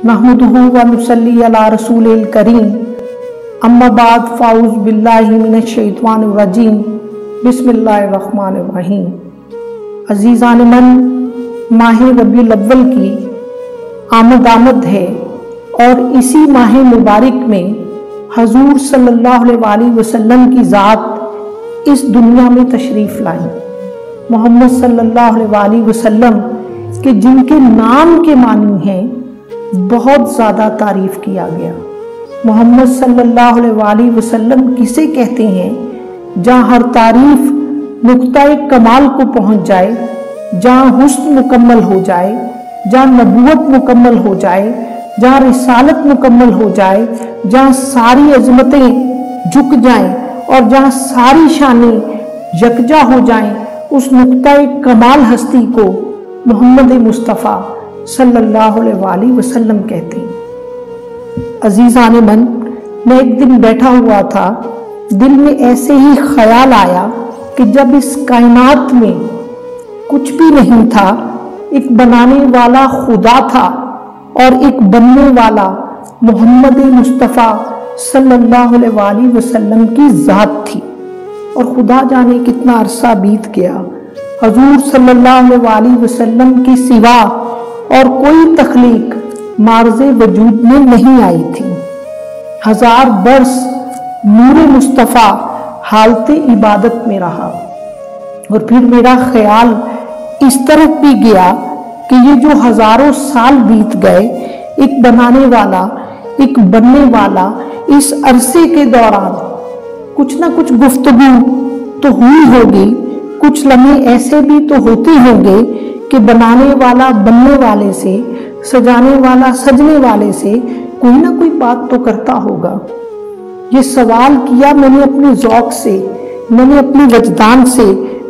नहमदुहु व नुसल्ली अला रसूलिल करीम अम्मा बाद फ़ाउज़ बिल्लाहि मिनश शैतानिर रजीम बिस्मिल्लाहिर रहमानिर रहीम। अज़ीज़ान मन, माह रबीउल अव्वल की आमद है और इसी माह मुबारक में हजूर सल्लल्लाहु अलैहि वसल्लम की ज़ात इस दुनिया में तशरीफ़ लाई। मोहम्मद सल्लल्लाहु अलैहि वसल्लम के जिनके नाम के मानी हैं बहुत ज़्यादा तारीफ़ किया गया। मोहम्मद सल्लल्लाहु अलैहि वसल्लम किसे कहते हैं जहाँ हर तारीफ़ नुक्ता-ए कमाल को पहुँच जाए, जहाँ हुस्न मुकम्मल हो जाए, जहाँ नबूवत मुकम्मल हो जाए, जहाँ रिसालत मुकम्मल हो जाए, जहाँ सारी अजमतें झुक जाएं और जहाँ सारी शानें यकजा हो जाएं, उस नुक्ता-ए कमाल हस्ती को मोहम्मद मुस्तफ़ा सल्लल्लाहु अलैहि वसल्लम कहते हैं। अजीज़ान मन, मैं एक दिन बैठा हुआ था, दिल में ऐसे ही ख्याल आया कि जब इस कायनात में कुछ भी नहीं था, एक बनाने वाला खुदा था और एक बनने वाला मोहम्मद मुस्तफ़ा सल्लल्लाहु अलैहि वसल्लम की ज़ात थी। और खुदा जाने कितना अरसा बीत गया, हजूर सल्लल्लाहु अलैहि वसल्लम के सिवा और कोई तख्लीक मार्ज़े वजूद में नहीं आई थी। 1000 बरस नूर मुस्तफ़ा हालते इबादत में रहा और फिर मेरा ख्याल इस तरफ भी गया कि ये जो हजारों साल बीत गए, एक बनाने वाला, एक बनने वाला, इस अरसे के दौरान कुछ ना कुछ गुफ्तगू तो हुई होगी, कुछ लम्हे ऐसे भी तो होते होंगे कि बनाने वाला बनने वाले से, सजाने वाला सजने वाले से कोई ना कोई बात तो करता होगा। ये सवाल किया मैंने अपने ज़ौक़ से, मैंने अपने वजदान से,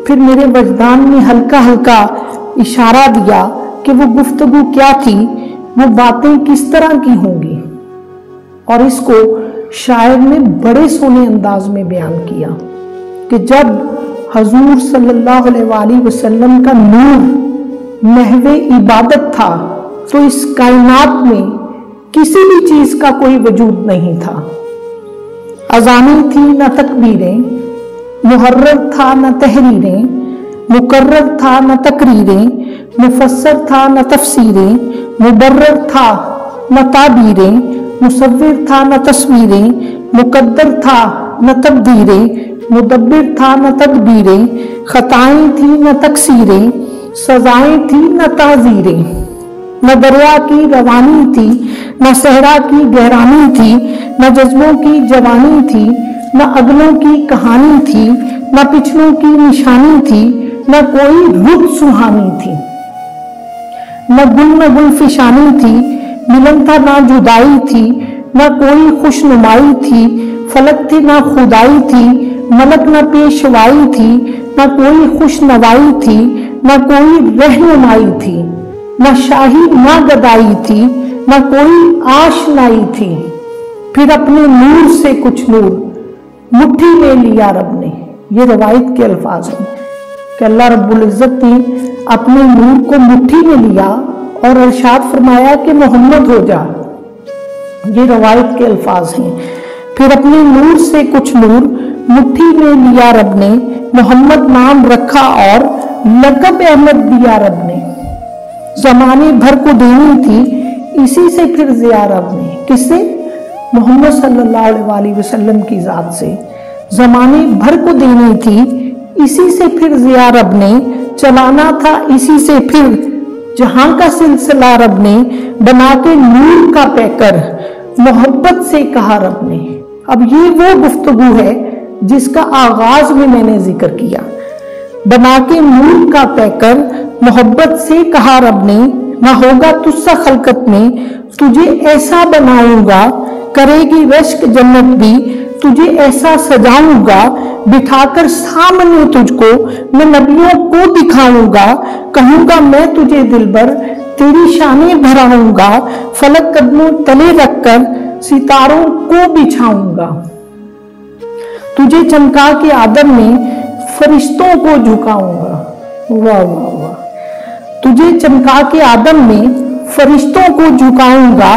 फिर मेरे वजदान ने हल्का हल्का इशारा दिया कि वो गुफ्तगू क्या थी, वो बातें किस तरह की होंगी। और इसको शायर ने बड़े सोने अंदाज में बयान किया कि जब हजूर सल्लल्लाहु अलैहि वसल्लम का नूर महवे इबादत था तो इस कायनात में किसी भी चीज का कोई वजूद नहीं था। अज़ानें थी न तकबीरें, मुहर्रर था न तहरीरें, मुकर्रर था न तकरीरें, मुफस्सर था न तफसीरें, मुबर्रर था न ताबीरें, मुसव्विर था न तस्वीरें, मुकद्दर था न तकदीरें, मुदब्बिर था न तदबीरें, खताएं थी न तकसीरें, सजाएं थी न ताज़ीरें, न दरिया की रवानी थी, न सहरा की गहरानी थी, न जज्बों की जवानी थी, न अगलों की कहानी थी, न पिछलों की निशानी थी, न कोई रुत सुहानी थी, न गुल फिशानी थी, मिलन था ना जुदाई थी, न कोई खुशनुमाई थी, फलक थी ना खुदाई थी, मलक न पेशवाई थी, न कोई खुशनवाई थी, न कोई रहनुमाई थी, न शाही न गदाई थी, न कोई आशनाई थी। फिर अपने नूर से कुछ नूर मुट्ठी में लिया रब ने। ये रवायत के अल्फाज हैं कि अल्लाह रब्बुल इज़्ज़त ने अपने नूर को मुट्ठी में लिया और इरशाद फरमाया कि मोहम्मद हो जा। ये रवायत के अल्फाज हैं। फिर अपने नूर से कुछ नूर मुट्ठी में लिया रब ने, मोहम्मद नाम रखा और लक़ब अहमद दिया रब ने। ज़माने भर को देनी थी इसी से फिर ज़िया रब ने। किससे? मोहम्मद सल्लल्लाहु अलैहि वसल्लम की ज़ात से। ज़माने भर को देनी थी इसी से फिर ज़िया रब ने। चलाना था इसी से फिर जहां का सिलसिला रब ने। बना के नूर का पैकर मोहब्बत से कहा रब ने। अब ये वो गुफ्तगू है जिसका आगाज में मैंने जिक्र किया। बना के नूर का पैकर मोहब्बत से कहा रब ने। ना होगा तुझसा खलकत में, तुझे ऐसा बनाऊंगा, करेगी रश्क जन्नत भी, तुझे ऐसा सजाऊंगा, बिठाकर सामने तुझको मैं नबियों को दिखाऊंगा। कहूंगा मैं तुझे दिलबर, तेरी शानें भराऊंगा, फलक कदमों तले रखकर सितारों को बिछाऊंगा। तुझे चमका के आदम में फरिश्तों को झुकाऊंगा। वाह वाह वाह। तुझे चमका के आदम में فرشتوں کو جھکاؤں گا،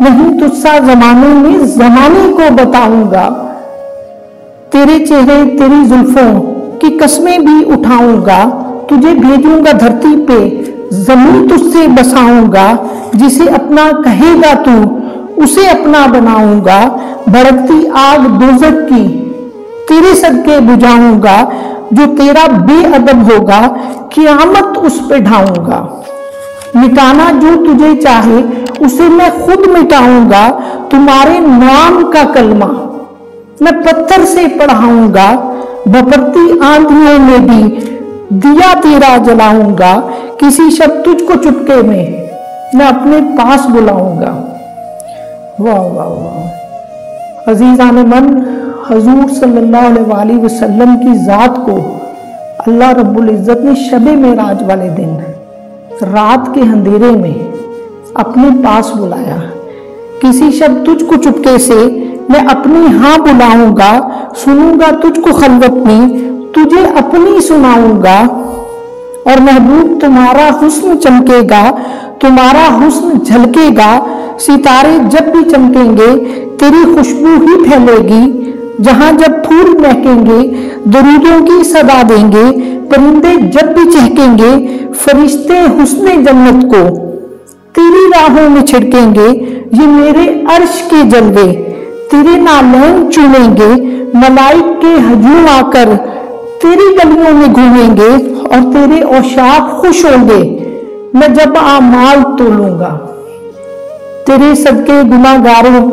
نہیں تجھ زمانے میں زمانے کو بتاؤں گا، تیرے چہرے تیری زلفوں کی قسمیں بھی اٹھاؤں گا، تجھے بھیجوں گا دھرتی پہ زمین تجھ سے بساؤں گا، جسے اپنا کہے گا تو اسے اپنا بناؤں گا، بھڑکتی آگ دوزخ کی تیرے صدقے بجھاؤں گا، جو تیرا بے ادب ہوگا قیامت اس پہ ڈھاؤں گا، مٹانا جو تجھے چاہے اسے میں خود مٹاؤں گا، تمہارے نام کا کلمہ میں پتھر سے پڑھاؤں گا، بھپکتی آندھیوں میں بھی دیا تیرا جلاؤں گا، کسی شب تجھ کو چپکے میں اپنے پاس بلاؤں گا۔ واہ واہ واہ۔ عزیزان من، حضور صلی اللہ علیہ وآلہ وسلم کی ذات کو اللہ رب العزت نے شب معراج والے دن رات کے اندھیرے میں اپنے پاس بلایا۔ کسی شب تجھ کو چپکے سے میں اپنی ہاں بلاؤں گا، سنوں گا تجھ کو خلوت میں، تجھے اپنی سناؤں گا، اور محبوب تمہارا حسن چمکے گا، تمہارا حسن جھلکے گا، ستارے جب بھی چمکیں گے تیری خوشبو ہی پھیلے گی، جہاں جب پھول مہکیں گے درودوں کی صدا دیں گے، پرندے جب بھی چہکیں گے فرشتے حسن جنت کو تیری راہوں میں چھڑکیں گے، یہ میرے عرش کے جلوے تیرے نالین چومیں گے، ملائک کے ہجوم آ کر تیری گلیوں میں گھومیں گے، اور تیرے عشاق خوش ہوں گے میں جب اعمال تولوں گا، تیرے صدقے گناہ گاروں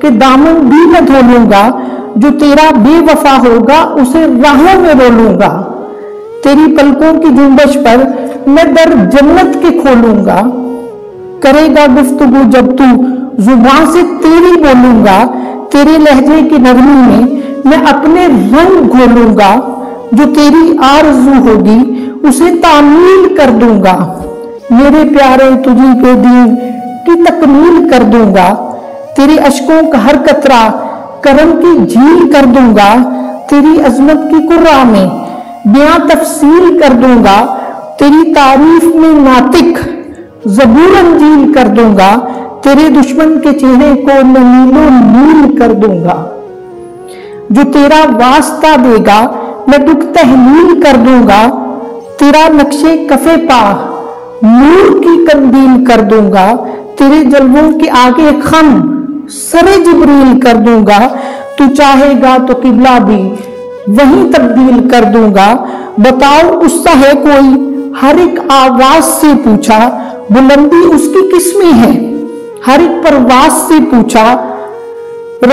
کے دامن بھی میں دھو لوں گا، جو تیرا بے وفا ہوگا اسے راہوں میں رولوں گا، تیری پلکوں کی جنبش پر میں در جنت کے کھولوں گا، کرے گا گفتگو جب تو زبان سے تیری بولوں گا، تیرے لہجے کی نرمی میں اپنے رنگ گھولوں گا، جو تیری آرزو ہوگی اسے تعمیل کر دوں گا، میرے پیارے تجھی کے دین کی تکمیل کر دوں گا، تیری اشکوں کا ہر قطرہ کرم کی جھیل کر دوں گا، تیری عظمت کی قرآ میں بیاں تفصیل کر دوں گا، تیری تعریف میں ناطق زبور انجیل کر دوں گا، تیرے دشمن کے چہرے کو میں نیل و نیل کر دوں گا، جو تیرا واسطہ دے گا میں دکھ تحلیل کر دوں گا، تیرا نقشے کفے پا نور کی قندیل کر دوں گا، تیرے جلووں کے آگے خم سر جبریل کر دوں گا، تو چاہے گا تو قبلہ بھی وہیں تبدیل کر دوں گا، بتاؤ غصہ ہے کوئی، ہر ایک آواز سے پوچھا، بلندی اس کی کس میں ہے، ہر ایک پرواز سے پوچھا،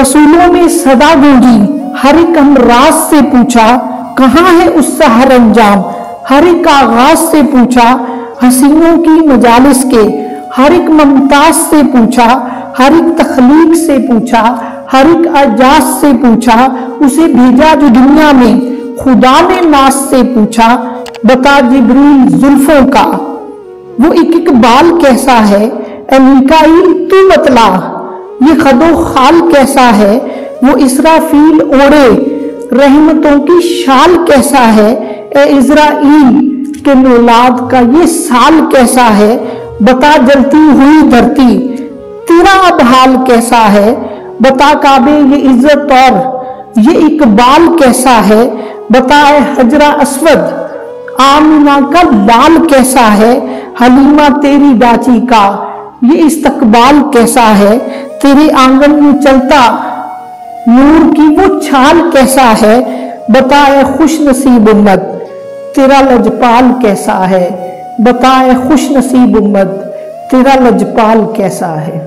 رسولوں میں صدا گونجی، ہر ایک امراض سے پوچھا، کہاں ہے اس کا ہر انجام، ہر ایک آغاز سے پوچھا، حسینوں کی مجالس کے ہر ایک ممتاز سے پوچھا، ہر ایک تخلیق سے پوچھا، ہر ایک اعجاز سے پوچھا، اسے بھیجا جو دنیا میں خدا نے ناس سے پوچھا، بتا جبریل زلفوں کا وہ ایک ایک بال کیسا ہے، اے میکائیل تو بتلا یہ خد و خال کیسا ہے، وہ اسرافیل اوڑے رحمتوں کی شال کیسا ہے، اے عزرائیل کے میلاد کا یہ سال کیسا ہے، بتا جلتی ہوئی دھرتی تیرا اب حال کیسا ہے، بتا کعبے یہ عزت اور یہ اقبال کیسا ہے، بتا اے حجرہ اسود آمنہ کا لال کیسا ہے، حلیمہ تیری ڈاچی کا یہ استقبال کیسا ہے، تیرے آنگن میں چلتا نور کی وہ چھال کیسا ہے، بتا اے خوش نصیب امت تیرا لجپال کیسا ہے، بتا اے خوش نصیب امت تیرا لجپال کیسا ہے۔